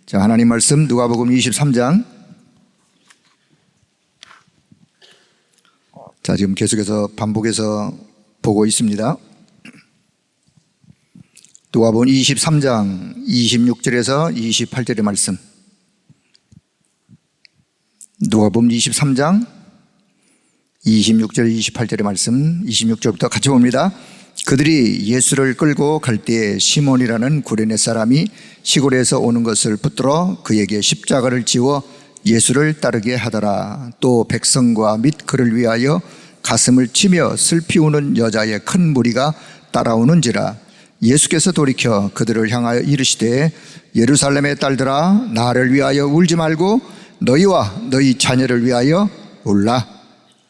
자, 하나님 말씀 누가복음 23장. 자, 지금 계속해서 반복해서 보고 있습니다. 누가복음 23장 26절에서 28절의 말씀. 누가복음 23장 26절 28절의 말씀. 26절부터 같이 봅니다. 그들이 예수를 끌고 갈 때에 시몬이라는 구레네 사람이 시골에서 오는 것을 붙들어 그에게 십자가를 지워 예수를 따르게 하더라. 또 백성과 및 그를 위하여 가슴을 치며 슬피 우는 여자의 큰 무리가 따라오는지라. 예수께서 돌이켜 그들을 향하여 이르시되 예루살렘의 딸들아, 나를 위하여 울지 말고 너희와 너희 자녀를 위하여 울라.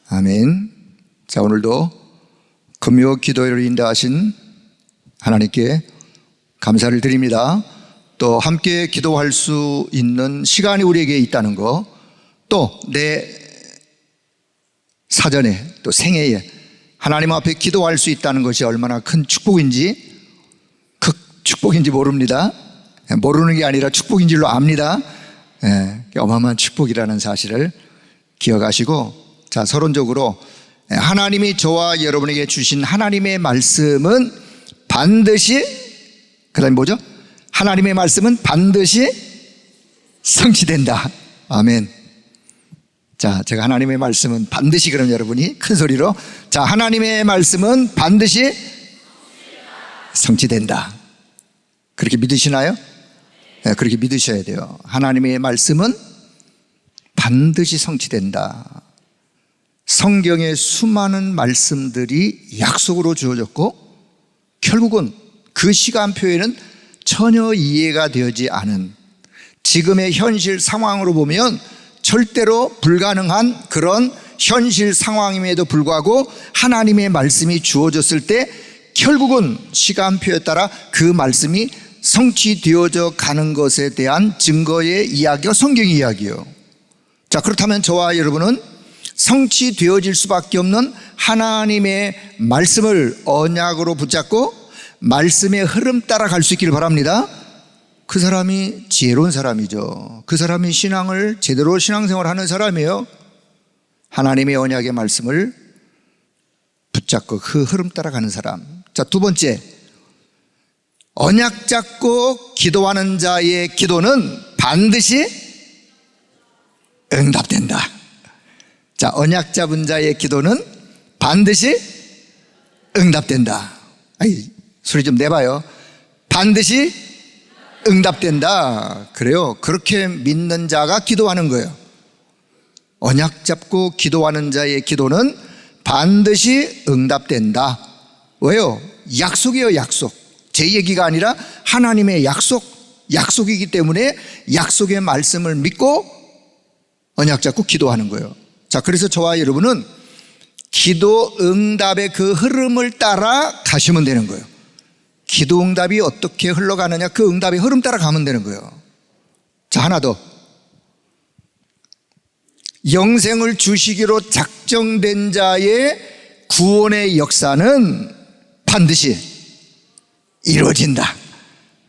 아멘. 자, 오늘도 금요 기도회를 인도하신 하나님께 감사를 드립니다. 또 함께 기도할 수 있는 시간이 우리에게 있다는 거, 또 내 사전에 또 생애에 하나님 앞에 기도할 수 있다는 것이 얼마나 큰 축복인지, 축복인지 모릅니다. 모르는 게 아니라 축복인 줄로 압니다. 어마어마한 축복이라는 사실을 기억하시고, 자, 서론적으로 하나님이 저와 여러분에게 주신 하나님의 말씀은 반드시, 그 다음에 뭐죠? 하나님의 말씀은 반드시 성취된다. 아멘. 자, 제가 하나님의 말씀은 반드시, 그럼 여러분이 큰 소리로, 자, 하나님의 말씀은 반드시 성취된다. 그렇게 믿으시나요? 네, 그렇게 믿으셔야 돼요. 하나님의 말씀은 반드시 성취된다. 성경의 수많은 말씀들이 약속으로 주어졌고, 결국은 그 시간표에는 전혀 이해가 되지 않은, 지금의 현실 상황으로 보면 절대로 불가능한 그런 현실 상황임에도 불구하고 하나님의 말씀이 주어졌을 때 결국은 시간표에 따라 그 말씀이 성취되어져 가는 것에 대한 증거의 이야기가 성경 이야기예요. 자, 그렇다면 저와 여러분은 성취되어질 수밖에 없는 하나님의 말씀을 언약으로 붙잡고 말씀의 흐름 따라 갈 수 있기를 바랍니다. 그 사람이 지혜로운 사람이죠. 그 사람이 신앙을 제대로 신앙생활 하는 사람이에요. 하나님의 언약의 말씀을 붙잡고 그 흐름 따라가는 사람. 자, 두 번째, 언약 잡고 기도하는 자의 기도는 반드시 응답된다. 자, 언약 잡은 자의 기도는 반드시 응답된다. 아이, 소리 좀 내봐요. 반드시 응답된다. 그래요. 그렇게 믿는 자가 기도하는 거예요. 언약 잡고 기도하는 자의 기도는 반드시 응답된다. 왜요? 약속이에요, 약속. 제 얘기가 아니라 하나님의 약속이기 때문에 약속의 말씀을 믿고 언약 잡고 기도하는 거예요. 자, 그래서 저와 여러분은 기도 응답의 그 흐름을 따라 가시면 되는 거예요. 기도 응답이 어떻게 흘러가느냐, 그 응답의 흐름 따라 가면 되는 거예요. 자, 하나 더. 영생을 주시기로 작정된 자의 구원의 역사는 반드시 이루어진다.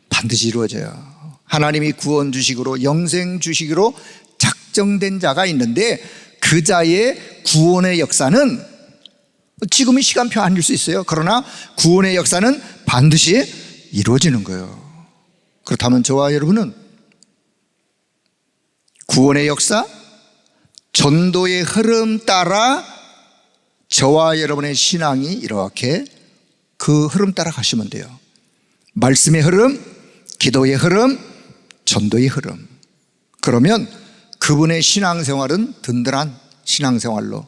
반드시 이루어져요. 하나님이 구원 주시기로, 영생 주시기로 작정된 자가 있는데 그 자의 구원의 역사는 지금의 시간표 아닐 수 있어요. 그러나 구원의 역사는 반드시 이루어지는 거예요. 그렇다면 저와 여러분은 구원의 역사, 전도의 흐름 따라 저와 여러분의 신앙이 이렇게 그 흐름 따라 가시면 돼요. 말씀의 흐름, 기도의 흐름, 전도의 흐름. 그러면 그분의 신앙생활은 든든한 신앙생활로,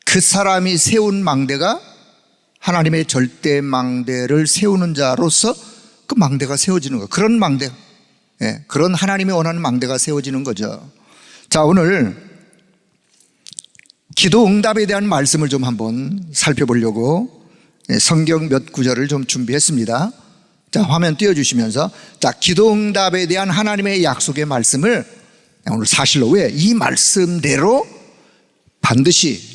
그 사람이 세운 망대가 하나님의 절대 망대를 세우는 자로서 그 망대가 세워지는 거예요. 그런 망대, 그런 하나님이 원하는 망대가 세워지는 거죠. 자, 오늘 기도 응답에 대한 말씀을 좀 한번 살펴보려고 성경 몇 구절을 좀 준비했습니다. 자, 화면 띄워주시면서, 자, 기도 응답에 대한 하나님의 약속의 말씀을 오늘 사실로, 왜? 이 말씀대로 반드시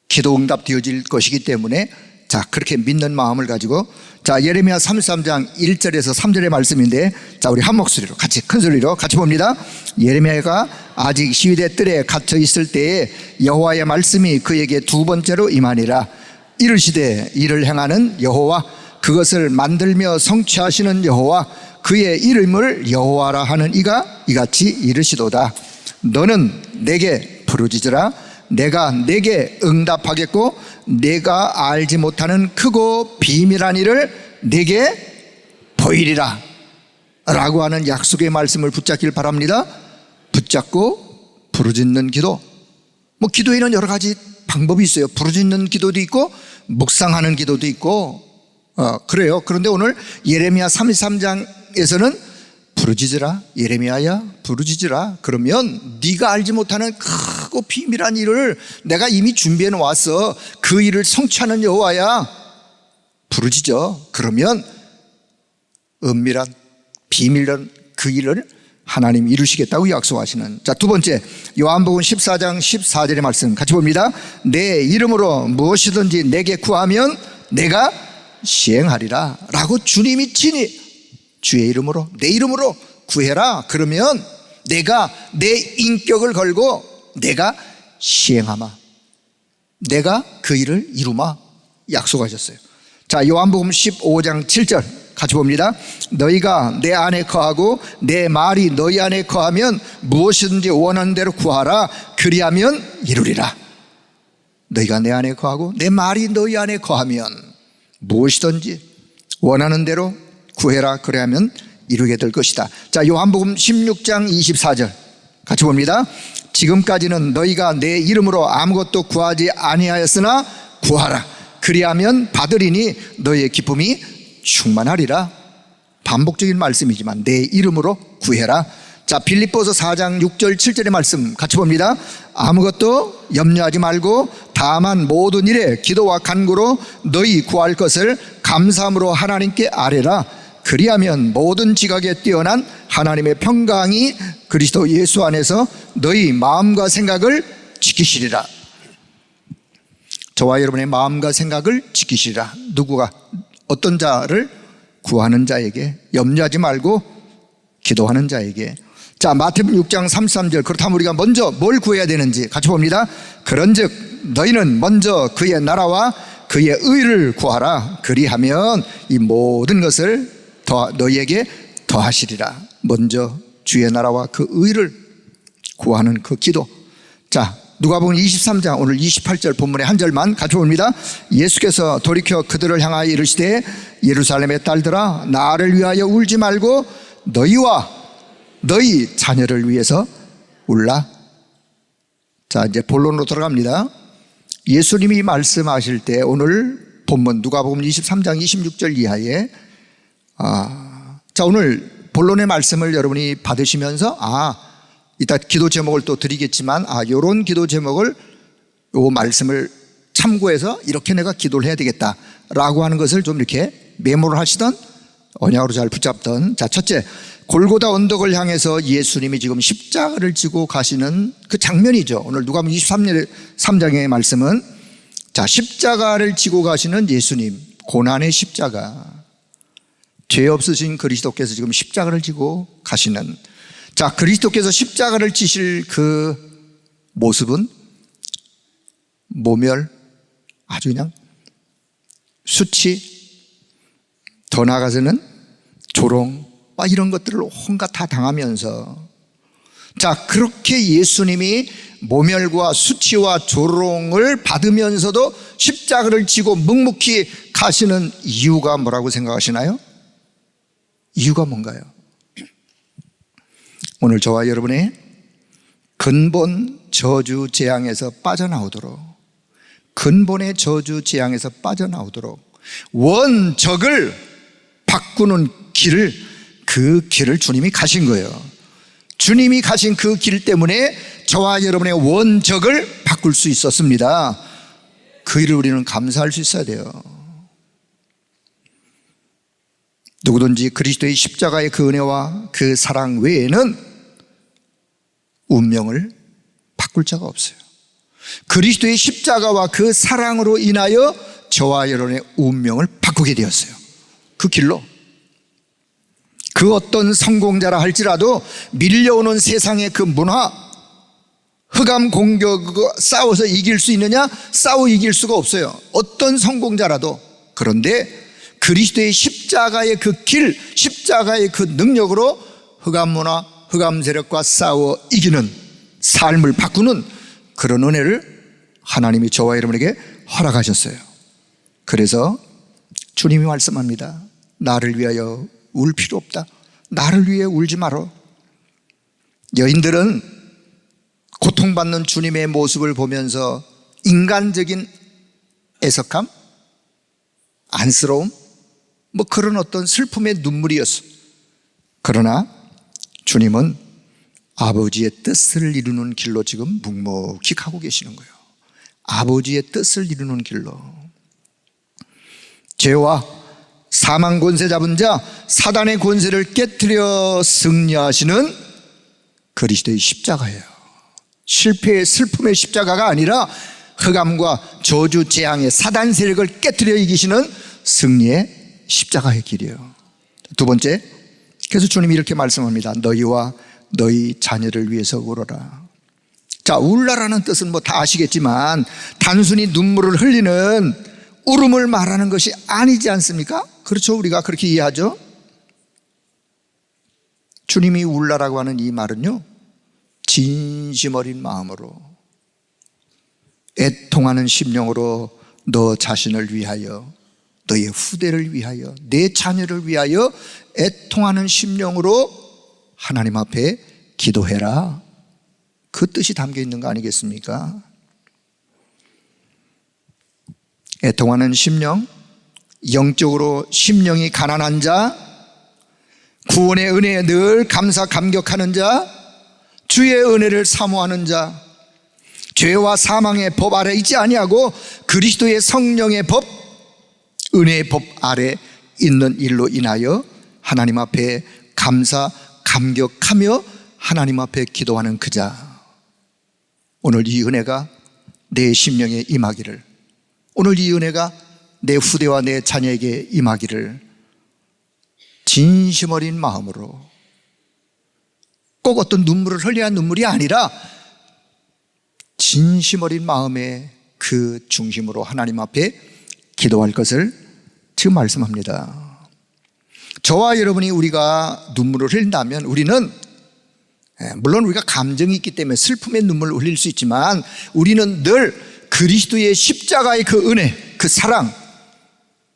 기도 응답 되어질 것이기 때문에 자, 그렇게 믿는 마음을 가지고, 자, 예레미야 33장 1절에서 3절의 말씀인데, 자, 우리 한 목소리로 같이, 큰 소리로 같이 봅니다. 예레미야가 아직 시위대 뜰에 갇혀 있을 때에 여호와의 말씀이 그에게 두 번째로 임하니라. 이르시되 이를 행하는 여호와, 그것을 만들며 성취하시는 여호와, 그의 이름을 여호와라 하는 이가 이같이 이르시도다. 너는 내게 부르짖으라. 내가 내게 응답하겠고 내가 알지 못하는 크고 비밀한 일을 내게 보이리라 라고 하는 약속의 말씀을 붙잡길 바랍니다. 붙잡고 부르짖는 기도, 뭐 기도에는 여러 가지 방법이 있어요. 부르짖는 기도도 있고 묵상하는 기도도 있고 그래요. 그런데 오늘 예레미야 33장에서는 부르짖으라, 예레미야야 부르짖으라. 그러면 네가 알지 못하는 크고 비밀한 일을 내가 이미 준비해 놓았어. 그 일을 성취하는 여호와야, 부르짖어. 그러면 은밀한 비밀한 그 일을 하나님이 이루시겠다고 약속하시는. 자, 두 번째, 요한복음 14장 14절의 말씀 같이 봅니다. 내 이름으로 무엇이든지 내게 구하면 내가 시행하리라 라고 주님이 친히 주의 이름으로, 내 이름으로 구해라. 그러면 내가 내 인격을 걸고 내가 시행하마, 내가 그 일을 이루마 약속하셨어요. 자, 요한복음 15장 7절 같이 봅니다. 너희가 내 안에 거하고 내 말이 너희 안에 거하면 무엇이든지 원하는 대로 구하라. 그리하면 이루리라. 너희가 내 안에 거하고 내 말이 너희 안에 거하면 무엇이든지 원하는 대로 구해라. 그래야면 이루게 될 것이다. 자, 요한복음 16장 24절 같이 봅니다. 지금까지는 너희가 내 이름으로 아무것도 구하지 아니하였으나 구하라. 그리하면 받으리니 너희의 기쁨이 충만하리라. 반복적인 말씀이지만 내 이름으로 구해라. 자, 빌립보서 4장 6절 7절의 말씀 같이 봅니다. 아무것도 염려하지 말고 다만 모든 일에 기도와 간구로 너희 구할 것을 감사함으로 하나님께 아뢰라. 그리하면 모든 지각에 뛰어난 하나님의 평강이 그리스도 예수 안에서 너희 마음과 생각을 지키시리라. 저와 여러분의 마음과 생각을 지키시리라. 누구가? 어떤 자를? 구하는 자에게, 염려하지 말고 기도하는 자에게. 자, 마태복음 6장 33절. 그렇다면 우리가 먼저 뭘 구해야 되는지 같이 봅니다. 그런즉 너희는 먼저 그의 나라와 그의 의를 구하라. 그리하면 이 모든 것을 너희에게 더하시리라. 먼저 주의 나라와 그 의를 구하는 그 기도. 자, 누가복음 23장 오늘 28절 본문의 한 절만 같이 봅니다. 예수께서 돌이켜 그들을 향하여 이르시되 예루살렘의 딸들아, 나를 위하여 울지 말고 너희와 너희 자녀를 위해서 울라. 자, 이제 본론으로 들어갑니다. 예수님이 말씀하실 때 오늘 본문 누가복음 23장 26절 이하에 자, 오늘 본론의 말씀을 여러분이 받으시면서 이따 기도 제목을 또 드리겠지만 요런 기도 제목을 요 말씀을 참고해서 이렇게 내가 기도를 해야 되겠다라고 하는 것을 좀 이렇게 메모를 하시던, 언약으로 잘 붙잡던. 자, 첫째, 골고다 언덕을 향해서 예수님이 지금 십자가를 지고 가시는 그 장면이죠. 오늘 누가복음 23장의 말씀은, 자, 십자가를 지고 가시는 예수님, 고난의 십자가, 죄 없으신 그리스도께서 지금 십자가를 지고 가시는. 자, 그리스도께서 십자가를 지실 그 모습은 모멸, 아주 그냥 수치, 더 나아가서는 조롱, 이런 것들을 온갖 다 당하면서, 자, 그렇게 예수님이 모멸과 수치와 조롱을 받으면서도 십자가를 지고 묵묵히 가시는 이유가 뭐라고 생각하시나요? 이유가 뭔가요? 오늘 저와 여러분의 근본 저주 재앙에서 빠져나오도록, 근본의 저주 재앙에서 빠져나오도록 원적을 바꾸는 길을, 그 길을 주님이 가신 거예요. 주님이 가신 그 길 때문에 저와 여러분의 원적을 바꿀 수 있었습니다. 그 일을 우리는 감사할 수 있어야 돼요. 누구든지 그리스도의 십자가의 그 은혜와 그 사랑 외에는 운명을 바꿀 자가 없어요. 그리스도의 십자가와 그 사랑으로 인하여 저와 여러분의 운명을 바꾸게 되었어요. 그 길로. 그 어떤 성공자라 할지라도 밀려오는 세상의 그 문화, 흑암 공격 싸워서 이길 수 있느냐? 싸워 이길 수가 없어요. 어떤 성공자라도. 그런데 그리스도의 십자가의 그 길, 십자가의 그 능력으로 흑암 문화, 흑암 세력과 싸워 이기는 삶을 바꾸는 그런 은혜를 하나님이 저와 여러분에게 허락하셨어요. 그래서 주님이 말씀합니다. 나를 위하여 울 필요 없다. 나를 위해 울지 마라. 여인들은 고통받는 주님의 모습을 보면서 인간적인 애석함, 안쓰러움, 뭐 그런 어떤 슬픔의 눈물이었어. 그러나 주님은 아버지의 뜻을 이루는 길로 지금 묵묵히 가고 계시는 거예요. 아버지의 뜻을 이루는 길로. 죄와 사망 권세 잡은 자, 사단의 권세를 깨뜨려 승리하시는 그리스도의 십자가예요. 실패의 슬픔의 십자가가 아니라 흑암과 저주 재앙의 사단 세력을 깨뜨려 이기시는 승리의 십자가의 길이에요. 두 번째, 그래서 주님이 이렇게 말씀합니다. 너희와 너희 자녀를 위해서 울어라. 자, 울라라는 뜻은 뭐 다 아시겠지만 단순히 눈물을 흘리는 울음을 말하는 것이 아니지 않습니까? 그렇죠. 우리가 그렇게 이해하죠. 주님이 울라라고 하는 이 말은요, 진심 어린 마음으로 애통하는 심령으로 너 자신을 위하여, 너의 후대를 위하여, 내 자녀를 위하여 애통하는 심령으로 하나님 앞에 기도해라. 그 뜻이 담겨 있는 거 아니겠습니까? 애통하는 심령, 영적으로 심령이 가난한 자, 구원의 은혜에 늘 감사 감격하는 자, 주의 은혜를 사모하는 자, 죄와 사망의 법 아래 있지 아니하고 그리스도의 성령의 법, 은혜의 법 아래 있는 일로 인하여 하나님 앞에 감사 감격하며 하나님 앞에 기도하는 그 자, 오늘 이 은혜가 내 심령에 임하기를, 오늘 이 은혜가 내 후대와 내 자녀에게 임하기를 진심 어린 마음으로, 꼭 어떤 눈물을 흘려야 눈물이 아니라 진심 어린 마음의 그 중심으로 하나님 앞에 기도할 것을 지금 말씀합니다. 저와 여러분이 우리가 눈물을 흘린다면 우리는, 물론 우리가 감정이 있기 때문에 슬픔의 눈물을 흘릴 수 있지만 우리는 늘 그리스도의 십자가의 그 은혜, 그 사랑,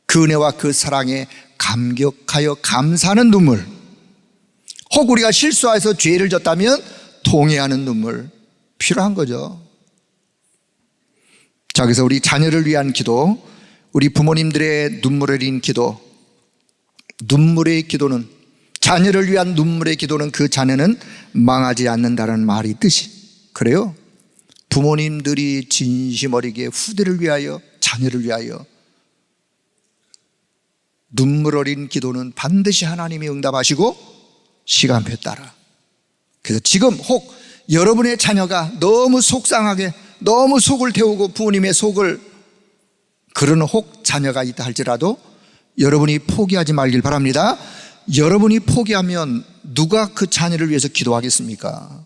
그 은혜와 그 사랑에 감격하여 감사하는 눈물, 혹 우리가 실수해서 죄를 졌다면 통회하는 눈물 필요한 거죠. 자, 그래서 우리 자녀를 위한 기도, 우리 부모님들의 눈물을 흘린 기도, 눈물의 기도는, 자녀를 위한 눈물의 기도는 그 자녀는 망하지 않는다는 말이 있듯이, 그래요. 부모님들이 진심 어리게 후대를 위하여, 자녀를 위하여 눈물 어린 기도는 반드시 하나님이 응답하시고 시간표에 따라. 그래서 지금 혹 여러분의 자녀가 너무 속상하게, 너무 속을 태우고 부모님의 속을, 그런 혹 자녀가 있다 할지라도 여러분이 포기하지 말길 바랍니다. 여러분이 포기하면 누가 그 자녀를 위해서 기도하겠습니까?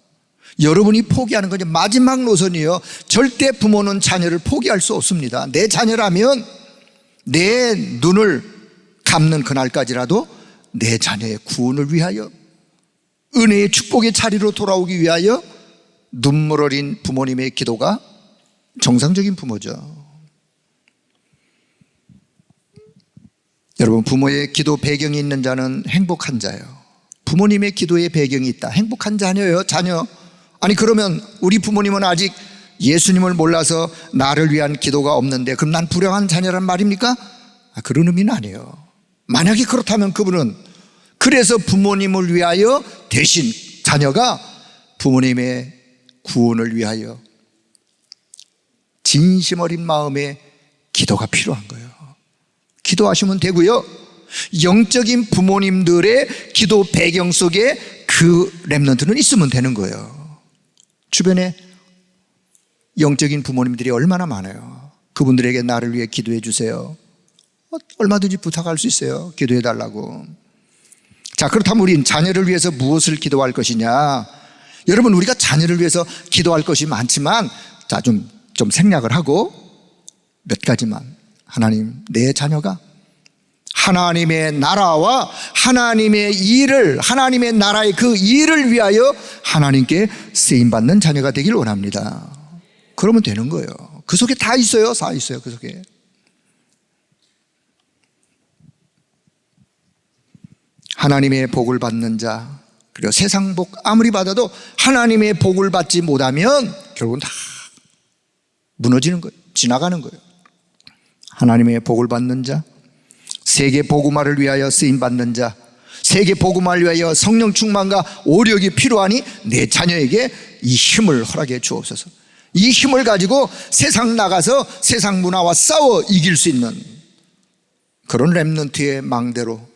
여러분이 포기하는 것이 마지막 노선이에요. 절대 부모는 자녀를 포기할 수 없습니다. 내 자녀라면 내 눈을 감는 그날까지라도 내 자녀의 구원을 위하여, 은혜의 축복의 자리로 돌아오기 위하여 눈물 어린 부모님의 기도가 정상적인 부모죠. 여러분, 부모의 기도 배경이 있는 자는 행복한 자예요. 부모님의 기도의 배경이 있다, 행복한 자녀예요. 자녀. 아니, 그러면 우리 부모님은 아직 예수님을 몰라서 나를 위한 기도가 없는데 그럼 난 불행한 자녀란 말입니까? 그런 의미는 아니에요. 만약에 그렇다면 그분은, 그래서 부모님을 위하여 대신 자녀가 부모님의 구원을 위하여 진심 어린 마음의 기도가 필요한 거예요. 기도하시면 되고요. 영적인 부모님들의 기도 배경 속에 그 렘넌트는 있으면 되는 거예요. 주변에 영적인 부모님들이 얼마나 많아요. 그분들에게 나를 위해 기도해 주세요. 얼마든지 부탁할 수 있어요. 기도해 달라고. 자, 그렇다면 우린 자녀를 위해서 무엇을 기도할 것이냐? 여러분, 우리가 자녀를 위해서 기도할 것이 많지만, 자, 좀 생략을 하고 몇 가지만. 하나님, 내 자녀가 하나님의 나라와 하나님의 일을, 하나님의 나라의 그 일을 위하여 하나님께 쓰임받는 자녀가 되길 원합니다. 그러면 되는 거예요. 그 속에 다 있어요. 다 있어요. 그 속에. 하나님의 복을 받는 자, 그리고 세상 복 아무리 받아도 하나님의 복을 받지 못하면 결국은 다 무너지는 거예요. 지나가는 거예요. 하나님의 복을 받는 자, 세계 복음화를 위하여 쓰임받는 자, 세계 복음화를 위하여 성령 충만과 오력이 필요하니 내 자녀에게 이 힘을 허락해 주옵소서. 이 힘을 가지고 세상 나가서 세상 문화와 싸워 이길 수 있는 그런 렘넌트의 망대로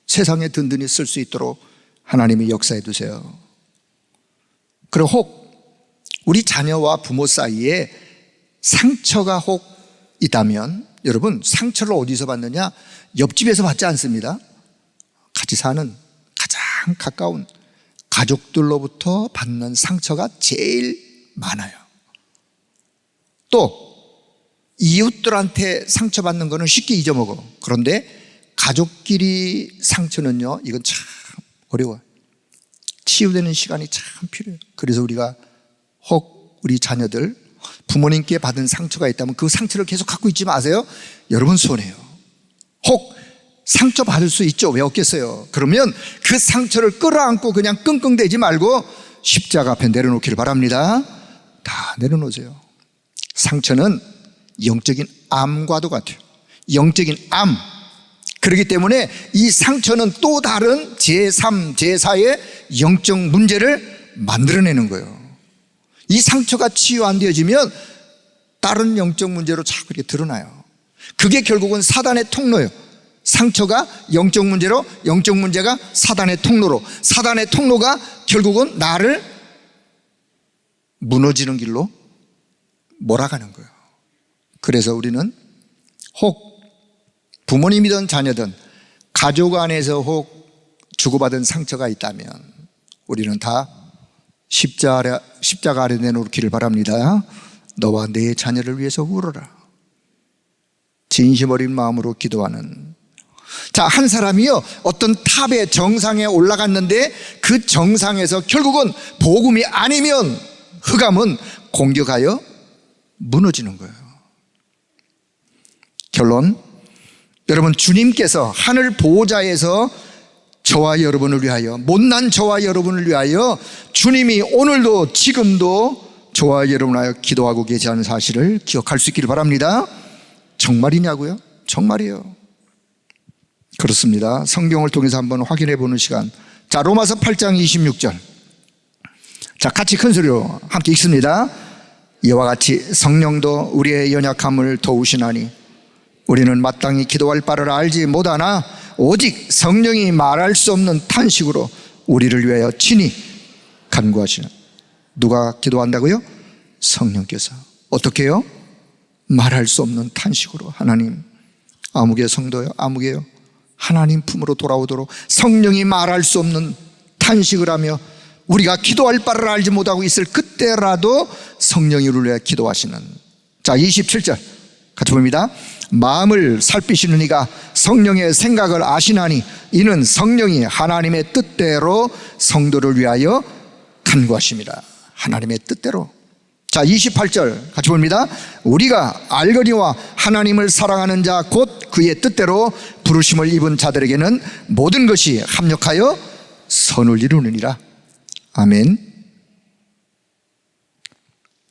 세상에 든든히 쓸 수 있도록 하나님이 역사해 두세요. 그리고 혹 우리 자녀와 부모 사이에 상처가 혹 있다면, 여러분, 상처를 어디서 받느냐? 옆집에서 받지 않습니다. 같이 사는 가장 가까운 가족들로부터 받는 상처가 제일 많아요. 또 이웃들한테 상처받는 거는 쉽게 잊어먹어. 그런데 가족끼리 상처는요, 이건 참 어려워요. 치유되는 시간이 참 필요해요. 그래서 우리가 혹 우리 자녀들 부모님께 받은 상처가 있다면 그 상처를 계속 갖고 있지 마세요. 여러분 손해요. 혹 상처 받을 수 있죠. 왜 없겠어요? 그러면 그 상처를 끌어안고 그냥 끙끙대지 말고 십자가 앞에 내려놓기를 바랍니다. 다 내려놓으세요. 상처는 영적인 암과도 같아요. 영적인 암. 그렇기 때문에 이 상처는 또 다른 제3, 제4의 영적 문제를 만들어내는 거예요. 이 상처가 치유 안 되어지면 다른 영적 문제로 자꾸 이렇게 드러나요. 그게 결국은 사단의 통로예요. 상처가 영적 문제로, 영적 문제가 사단의 통로로, 사단의 통로가 결국은 나를 무너지는 길로 몰아가는 거예요. 그래서 우리는 혹 부모님이든 자녀든 가족 안에서 혹 주고받은 상처가 있다면 우리는 다 십자가 아래 내놓기를 바랍니다. 너와 내 자녀를 위해서 울어라. 진심 어린 마음으로 기도하는. 자, 한 사람이요, 어떤 탑의 정상에 올라갔는데 그 정상에서 결국은 복음이 아니면 흑암은 공격하여 무너지는 거예요. 결론, 여러분, 주님께서 하늘 보호자에서 저와 여러분을 위하여, 못난 저와 여러분을 위하여 주님이 오늘도 지금도 저와 여러분을 위하여 기도하고 계시다는 사실을 기억할 수 있기를 바랍니다. 정말이냐고요? 정말이에요. 그렇습니다. 성경을 통해서 한번 확인해 보는 시간. 자, 로마서 8장 26절. 자, 같이 큰 소리로 함께 읽습니다. 이와 같이 성령도 우리의 연약함을 도우시나니 우리는 마땅히 기도할 바를 알지 못하나 오직 성령이 말할 수 없는 탄식으로 우리를 위하여 친히 간구하시는. 누가 기도한다고요? 성령께서. 어떻게 해요? 말할 수 없는 탄식으로. 하나님, 아무개 성도요, 아무개요, 하나님 품으로 돌아오도록 성령이 말할 수 없는 탄식을 하며 우리가 기도할 바를 알지 못하고 있을 그때라도 성령이 우리를 위해 기도하시는. 자, 27절 같이 봅니다. 마음을 살피시는 이가 성령의 생각을 아시나니 이는 성령이 하나님의 뜻대로 성도를 위하여 간구하십니다. 하나님의 뜻대로. 자, 28절 같이 봅니다. 우리가 알거니와 하나님을 사랑하는 자 곧 그의 뜻대로 부르심을 입은 자들에게는 모든 것이 합력하여 선을 이루느니라. 아멘.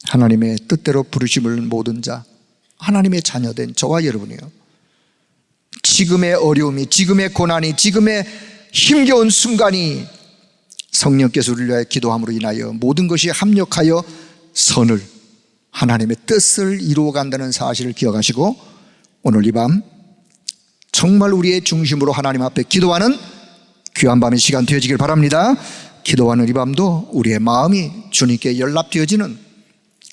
하나님의 뜻대로 부르심을 모든 자, 하나님의 자녀된 저와 여러분이요, 지금의 어려움이, 지금의 고난이, 지금의 힘겨운 순간이 성령께서 우리를 위하여 기도함으로 인하여 모든 것이 합력하여 선을, 하나님의 뜻을 이루어간다는 사실을 기억하시고 오늘 이 밤 정말 우리의 중심으로 하나님 앞에 기도하는 귀한 밤의 시간 되어지길 바랍니다. 기도하는 이 밤도 우리의 마음이 주님께 연락되어지는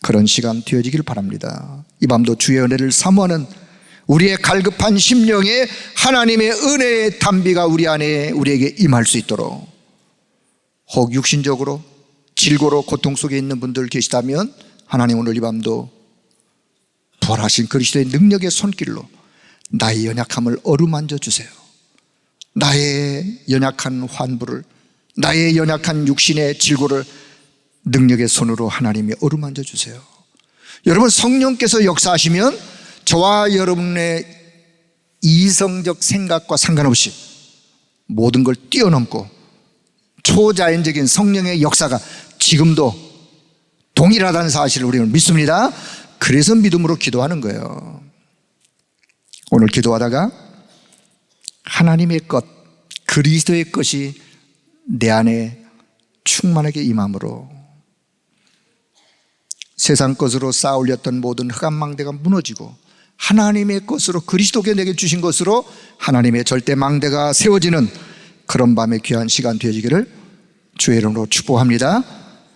그런 시간 되어지길 바랍니다. 이 밤도 주의 은혜를 사모하는 우리의 갈급한 심령에 하나님의 은혜의 담비가 우리 안에 우리에게 임할 수 있도록, 혹 육신적으로 질고로 고통 속에 있는 분들 계시다면 하나님 오늘 이 밤도 부활하신 그리스도의 능력의 손길로 나의 연약함을 어루만져 주세요. 나의 연약한 환부를, 나의 연약한 육신의 질고를 능력의 손으로 하나님이 어루만져 주세요. 여러분, 성령께서 역사하시면 저와 여러분의 이성적 생각과 상관없이 모든 걸 뛰어넘고 초자연적인 성령의 역사가 지금도 동일하다는 사실을 우리는 믿습니다. 그래서 믿음으로 기도하는 거예요. 오늘 기도하다가 하나님의 것, 그리스도의 것이 내 안에 충만하게 임함으로 세상 것으로 쌓아올렸던 모든 흑암망대가 무너지고 하나님의 것으로, 그리스도께 내게 주신 것으로 하나님의 절대 망대가 세워지는 그런 밤의 귀한 시간 되어지기를 주의 이름으로 축복합니다.